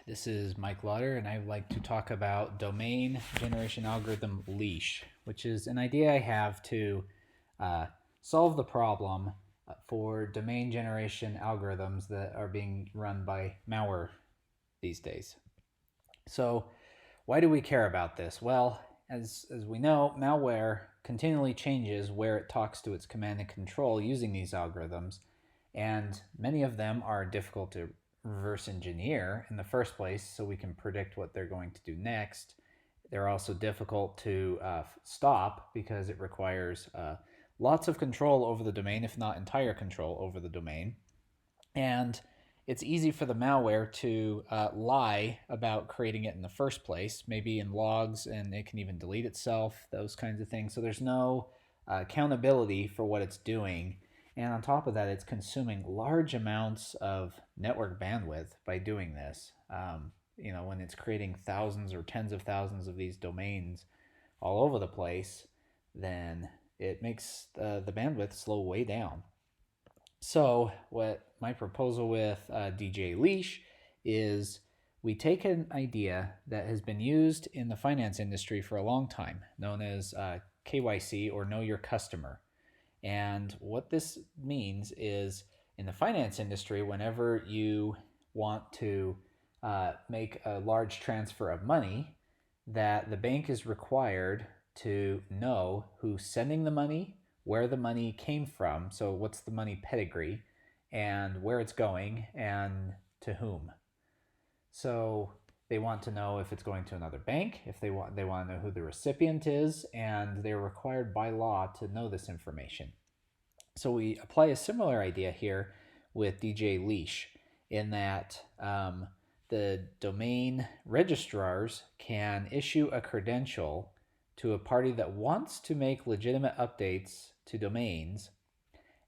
This is Mike Lauder, and I'd like to talk about domain generation algorithm leash, which is an idea I have to solve the problem for domain generation algorithms that are being run by malware these days. So, why do we care about this? Well, as we know, malware continually changes where it talks to its command and control using these algorithms, and many of them are difficult to reverse engineer in the first place so we can predict what they're going to do next. They're also difficult to stop because it requires lots of control over the domain, if not entire control over the domain. And it's easy for the malware to lie about creating it in the first place, maybe in logs, and it can even delete itself, those kinds of things. So there's no accountability for what it's doing. And on top of that, it's consuming large amounts of network bandwidth by doing this. When it's creating thousands or tens of thousands of these domains all over the place, then it makes the bandwidth slow way down. So what my proposal with DJ Leash is we take an idea that has been used in the finance industry for a long time, known as KYC, or Know Your Customer. And what this means is in the finance industry, whenever you want to make a large transfer of money, that the bank is required to know who's sending the money, where the money came from, so what's the money pedigree, and where it's going, and to whom. So they want to know if it's going to another bank, if they want to know who the recipient is, and they're required by law to know this information. So we apply a similar idea here with DJ Leash in that the domain registrars can issue a credential to a party that wants to make legitimate updates to domains,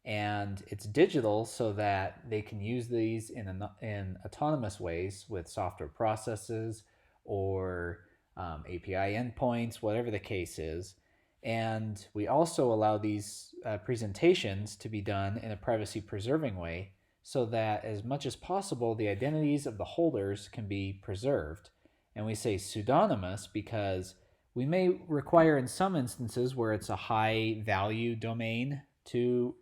and it's digital so that they can use these in autonomous ways with software processes or API endpoints, whatever the case is. And we also allow these presentations to be done in a privacy preserving way so that as much as possible the identities of the holders can be preserved. And we say pseudonymous because we may require in some instances where it's a high value domain to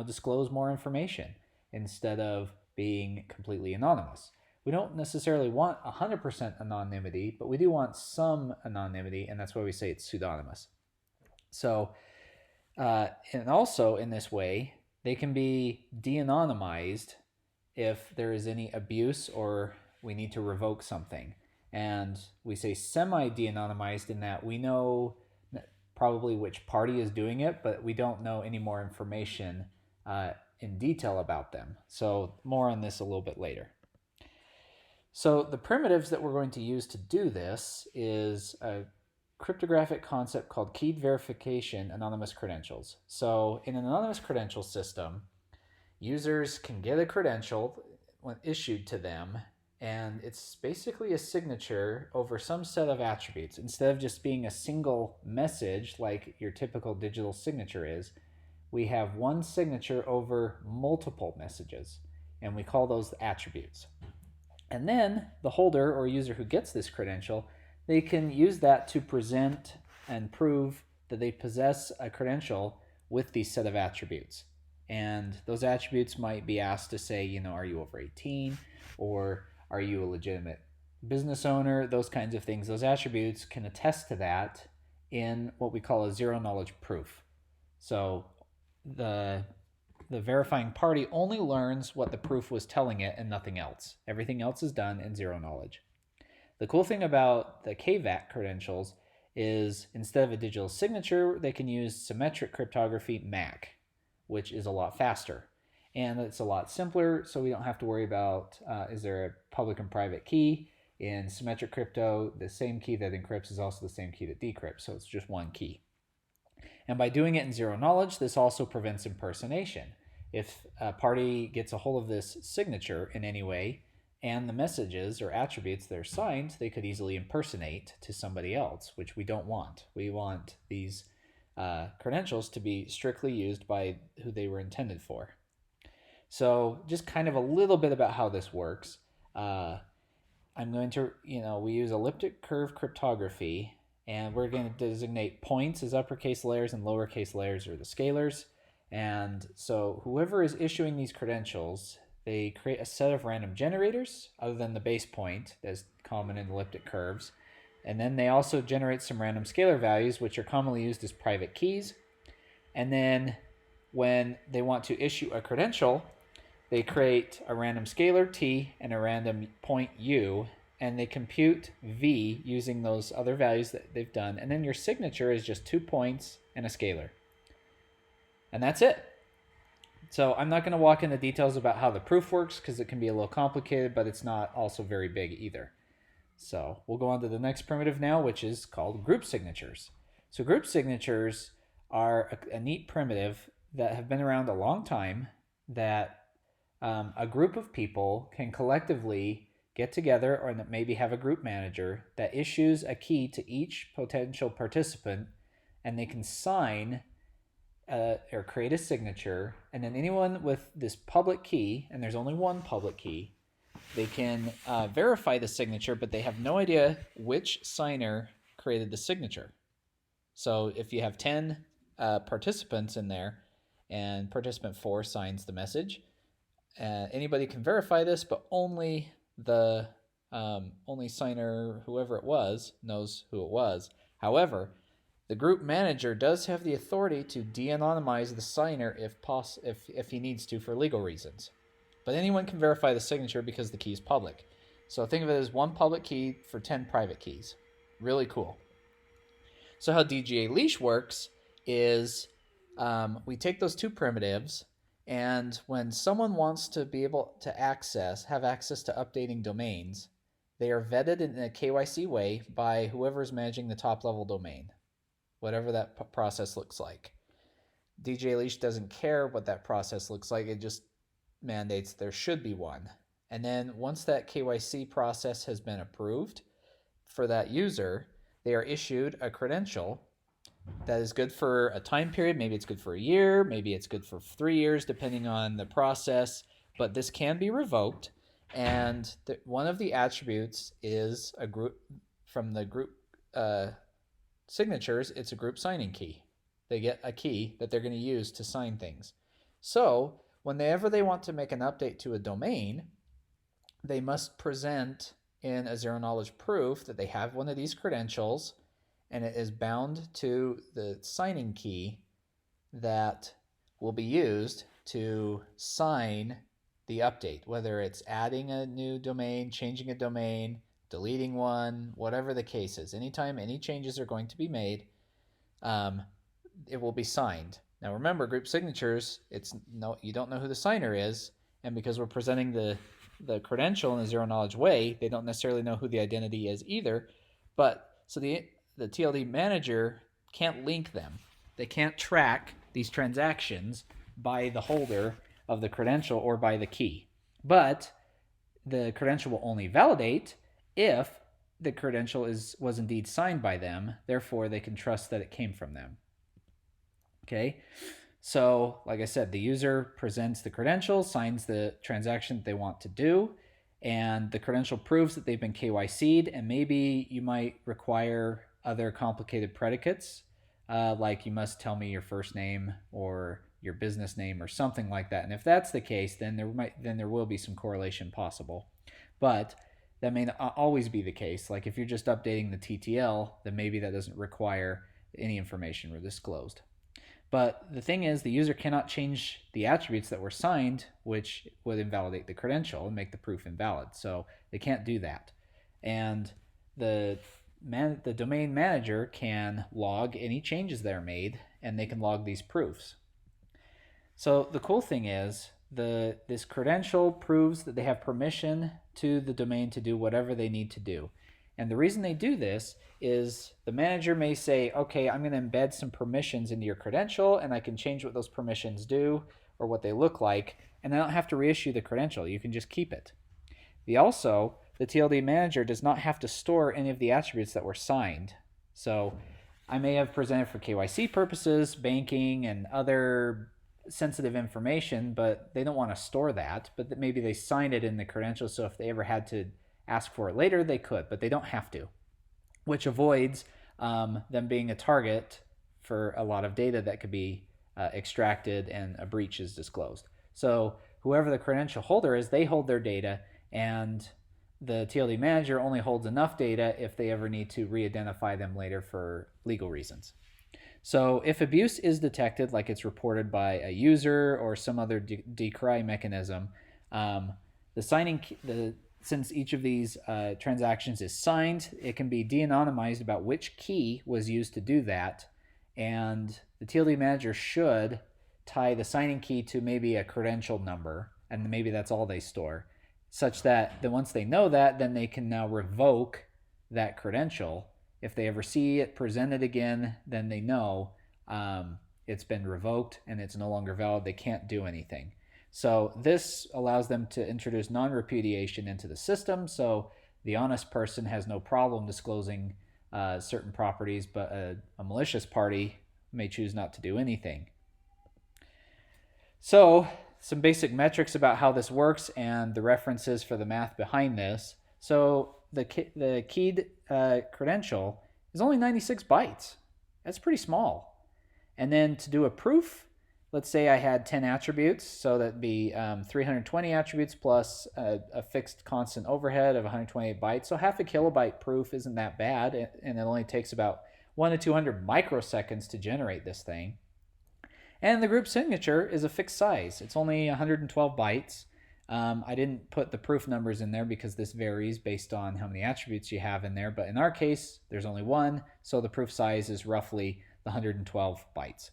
disclose more information instead of being completely anonymous. We don't necessarily want 100% anonymity, but we do want some anonymity, and that's why we say it's pseudonymous. So, and also in this way, they can be de-anonymized if there is any abuse or we need to revoke something. And we say semi-de-anonymized in that we know probably which party is doing it, but we don't know any more information in detail about them. So more on this a little bit later. So the primitives that we're going to use to do this is a cryptographic concept called keyed verification anonymous credentials. So in an anonymous credential system, users can get a credential when issued to them, and it's basically a signature over some set of attributes. Instead of just being a single message like your typical digital signature is, we have one signature over multiple messages, and we call those attributes. And then the holder or user who gets this credential, they can use that to present and prove that they possess a credential with these set of attributes. And those attributes might be asked to say, are you over 18? Or are you a legitimate business owner? Those kinds of things. Those attributes can attest to that in what we call a zero knowledge proof. So the verifying party only learns what the proof was telling it and nothing else. Everything else is done in zero knowledge. The cool thing about the KVAC credentials is instead of a digital signature, they can use symmetric cryptography MAC, which is a lot faster. And it's a lot simpler, so we don't have to worry about is there a public and private key. In symmetric crypto, the same key that encrypts is also the same key that decrypts, so it's just one key. And by doing it in zero knowledge, this also prevents impersonation. If a party gets a hold of this signature in any way and the messages or attributes that are signed, they could easily impersonate to somebody else, which we don't want. We want these credentials to be strictly used by who they were intended for. So just kind of a little bit about how this works. I'm going to, we use elliptic curve cryptography, and we're going to designate points as uppercase layers and lowercase layers are the scalars. And so whoever is issuing these credentials, they create a set of random generators other than the base point that's common in elliptic curves. And then they also generate some random scalar values, which are commonly used as private keys. And then when they want to issue a credential, they create a random scalar t and a random point u, and they compute v using those other values that they've done. And then your signature is just 2 points and a scalar. And that's it. So I'm not going to walk into details about how the proof works because it can be a little complicated, but it's not also very big either. So we'll go on to the next primitive now, which is called group signatures. So group signatures are a neat primitive that have been around a long time, that a group of people can collectively get together or maybe have a group manager that issues a key to each potential participant, and they can sign or create a signature, and then anyone with this public key, and there's only one public key, they can verify the signature, but they have no idea which signer created the signature. So if you have 10 participants in there and participant 4 signs the message, anybody can verify this, but only the only signer, whoever it was, knows who it was. However, the group manager does have the authority to de-anonymize the signer if he needs to for legal reasons. But anyone can verify the signature because the key is public. So think of it as one public key for 10 private keys. Really cool. So how DGA leash works is we take those two primitives, and when someone wants to be able to have access to updating domains, they are vetted in a KYC way by whoever's managing the top level domain, whatever that process looks like. DJ Leash doesn't care what that process looks like. It just mandates there should be one. And then once that KYC process has been approved for that user, they are issued a credential that is good for a time period. Maybe it's good for a year, maybe it's good for 3 years, depending on the process, but this can be revoked. And one of the attributes is a group from the group signatures. It's a group signing key. They get a key that they're going to use to sign things. So whenever they want to make an update to a domain, they must present in a zero knowledge proof that they have one of these credentials, and it is bound to the signing key that will be used to sign the update, whether it's adding a new domain, changing a domain, deleting one, whatever the case is. Anytime any changes are going to be made, it will be signed. Now remember, group signatures, you don't know who the signer is, and because we're presenting the credential in a zero knowledge way, they don't necessarily know who the identity is either. But so the TLD manager can't link them. They can't track these transactions by the holder of the credential or by the key. But the credential will only validate if the credential was indeed signed by them. Therefore, they can trust that it came from them. Okay, so like I said, the user presents the credential, signs the transaction that they want to do, and the credential proves that they've been KYC'd, and maybe you might require other complicated predicates, like you must tell me your first name or your business name or something like that. And if that's the case, then there will be some correlation possible. But that may not always be the case. Like if you're just updating the TTL, then maybe that doesn't require any information disclosed. But the thing is, the user cannot change the attributes that were signed, which would invalidate the credential and make the proof invalid. So they can't do that. And the domain manager can log any changes that are made, and they can log these proofs. So the cool thing is, this credential proves that they have permission to the domain to do whatever they need to do. And the reason they do this is the manager may say, okay, I'm going to embed some permissions into your credential, and I can change what those permissions do or what they look like, and I don't have to reissue the credential. You can just keep it. The TLD manager does not have to store any of the attributes that were signed. So I may have presented for KYC purposes, banking, and other sensitive information, but they don't want to store that, but maybe they signed it in the credentials, so if they ever had to ask for it later, they could, but they don't have to, which avoids them being a target for a lot of data that could be extracted and a breach is disclosed. So whoever the credential holder is, they hold their data, and the TLD manager only holds enough data if they ever need to re-identify them later for legal reasons. So if abuse is detected, like it's reported by a user or some other decry mechanism, since each of these transactions is signed, it can be de-anonymized about which key was used to do that, and the TLD manager should tie the signing key to maybe a credential number, and maybe that's all they store, such that then once they know that, then they can now revoke that credential. If they ever see it presented again, then they know it's been revoked and it's no longer valid. They can't do anything. So this allows them to introduce non-repudiation into the system, so the honest person has no problem disclosing certain properties, but a malicious party may choose not to do anything. So some basic metrics about how this works and the references for the math behind this. So the keyed credential is only 96 bytes. That's pretty small. And then to do a proof, let's say I had 10 attributes, so that'd be 320 attributes plus a fixed constant overhead of 128 bytes. So half a kilobyte proof isn't that bad, and it only takes about 1 to 200 microseconds to generate this thing. And the group signature is a fixed size. It's only 112 bytes. I didn't put the proof numbers in there because this varies based on how many attributes you have in there, but in our case, there's only one, so the proof size is roughly the 112 bytes.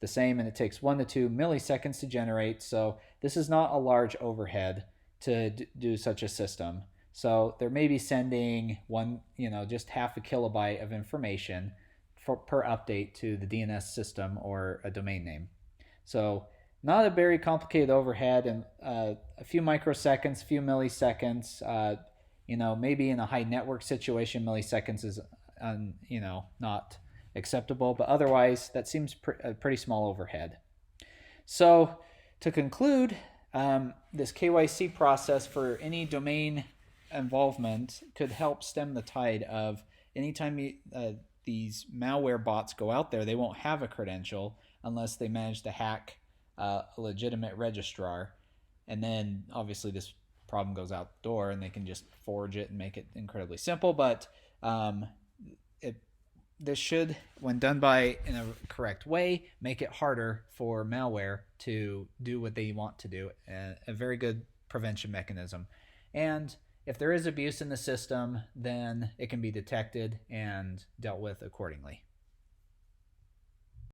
The same, and it takes 1 to 2 milliseconds to generate, so this is not a large overhead to do such a system. So they're maybe sending just half a kilobyte of information per update to the DNS system or a domain name. So not a very complicated overhead, and a few microseconds, a few milliseconds. Maybe in a high network situation, milliseconds is not acceptable, but otherwise that seems a pretty small overhead. So to conclude, this KYC process for any domain involvement could help stem the tide of anytime these malware bots go out there, they won't have a credential unless they manage to hack a legitimate registrar, and then obviously this problem goes out the door and they can just forge it and make it incredibly simple. But this should, when done in a correct way, make it harder for malware to do what they want to do. A very good prevention mechanism. And if there is abuse in the system, then it can be detected and dealt with accordingly.